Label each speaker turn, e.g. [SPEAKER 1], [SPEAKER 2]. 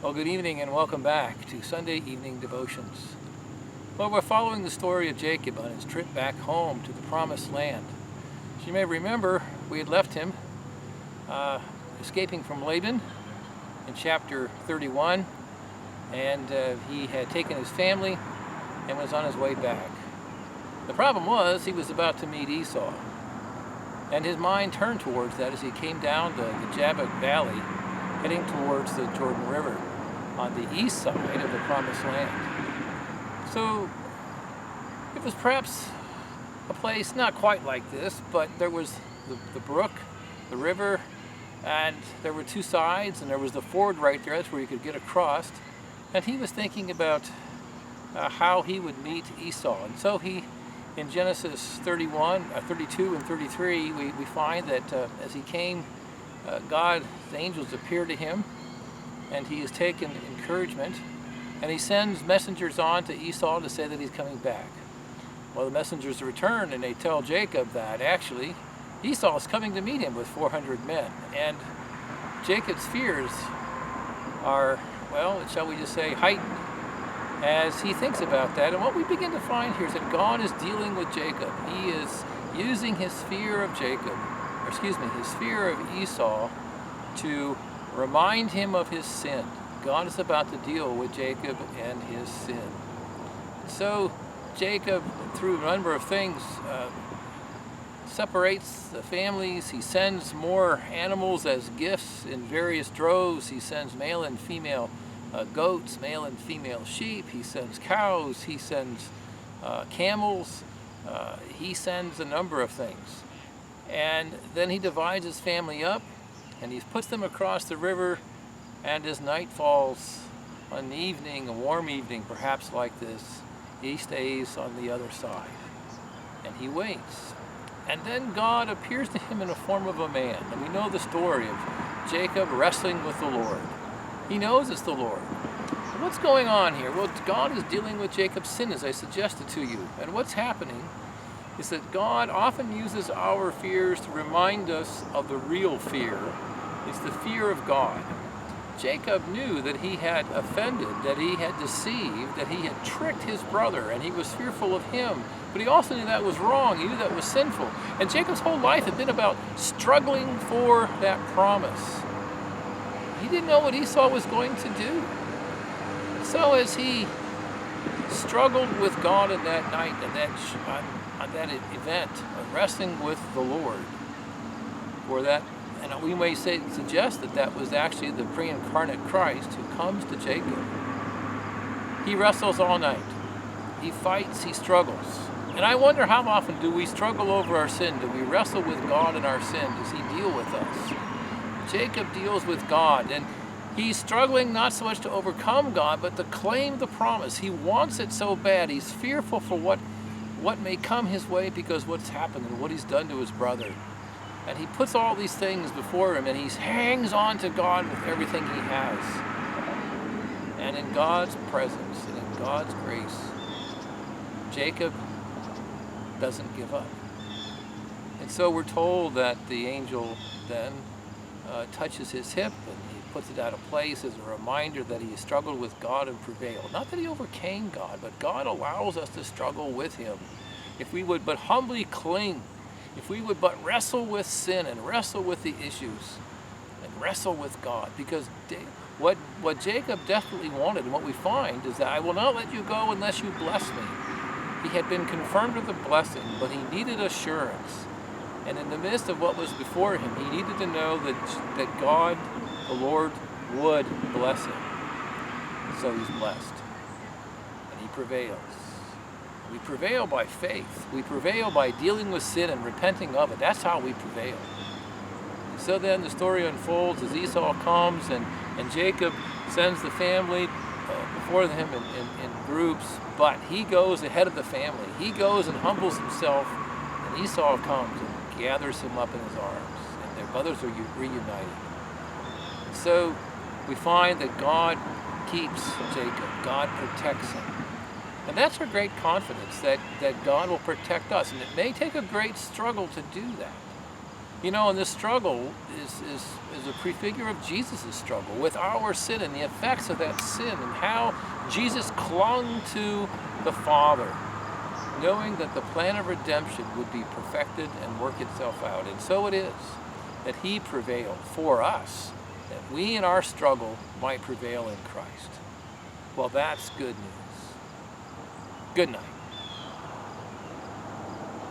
[SPEAKER 1] Well, good evening and welcome back to Sunday Evening Devotions. Well, we're following the story of Jacob on his trip back home to the Promised Land. As you may remember, we had left him escaping from Laban in chapter 31, and he had taken his family and was on his way back. The problem was he was about to meet Esau, and his mind turned towards that as he came down the Jabbok Valley, heading towards the Jordan River on the east side of the Promised Land. So it was perhaps a place not quite like this, but there was the brook, the river, and there were two sides, and there was the ford right there. That's where you could get across. And he was thinking about how he would meet Esau. And so he, in Genesis 32 and 33, we find that as he came, God's angels appear to him, and he has taken encouragement, and he sends messengers on to Esau to say that he's coming back. Well, the messengers return, and they tell Jacob that actually Esau is coming to meet him with 400 men. And Jacob's fears are, well, shall we just say, heightened as he thinks about that. And what we begin to find here is that God is dealing with Jacob. He is using his fear of his fear of Esau to remind him of his sin. God is about to deal with Jacob and his sin. So Jacob, through a number of things, separates the families. He sends more animals as gifts in various droves. He sends male and female goats, male and female sheep. He sends cows. He sends camels. He sends a number of things. And then he divides his family up, and he puts them across the river, and as night falls on an evening, a warm evening perhaps like this, he stays on the other side, and he waits. And then God appears to him in the form of a man, and we know the story of Jacob wrestling with the Lord. He knows it's the Lord. But what's going on here? Well, God is dealing with Jacob's sin, as I suggested to you, and what's happening is that God often uses our fears to remind us of the real fear. It's the fear of God. Jacob knew that he had offended, that he had deceived, that he had tricked his brother, and he was fearful of him. But he also knew that was wrong. He knew that was sinful. And Jacob's whole life had been about struggling for that promise. He didn't know what Esau was going to do. So as he struggled with God in that night, on that event of wrestling with the Lord, for that, and we may suggest that was actually the pre-incarnate Christ who comes to Jacob. He wrestles all night. He fights, he struggles. And I wonder, how often do we struggle over our sin? Do we wrestle with God in our sin? Does he deal with us? Jacob deals with God, and he's struggling not so much to overcome God, but to claim the promise. He wants it so bad. He's fearful for what may come his way because what's happened and what he's done to his brother. And he puts all these things before him, and he hangs on to God with everything he has. And in God's presence and in God's grace, Jacob doesn't give up. And so we're told that the angel then touches his hip, and he puts it out of place as a reminder that he struggled with God and prevailed. Not that he overcame God, but God allows us to struggle with him. If we would but humbly cling, if we would but wrestle with sin and wrestle with the issues and wrestle with God. Because what Jacob definitely wanted, and what we find, is that I will not let you go unless you bless me. He had been confirmed with a blessing, but he needed assurance. And in the midst of what was before him, he needed to know that God, the Lord, would bless him. So he's blessed. And he prevails. We prevail by faith. We prevail by dealing with sin and repenting of it. That's how we prevail. So then the story unfolds as Esau comes, and Jacob sends the family before him in groups, but he goes ahead of the family. He goes and humbles himself, and Esau comes and gathers him up in his arms, and their brothers are reunited. So we find that God keeps Jacob. God protects him. And that's our great confidence, that God will protect us. And it may take a great struggle to do that. You know, and this struggle is a prefigure of Jesus' struggle with our sin and the effects of that sin, and how Jesus clung to the Father, knowing that the plan of redemption would be perfected and work itself out. And so it is that he prevailed for us, that we in our struggle might prevail in Christ. Well, that's good news. Good night.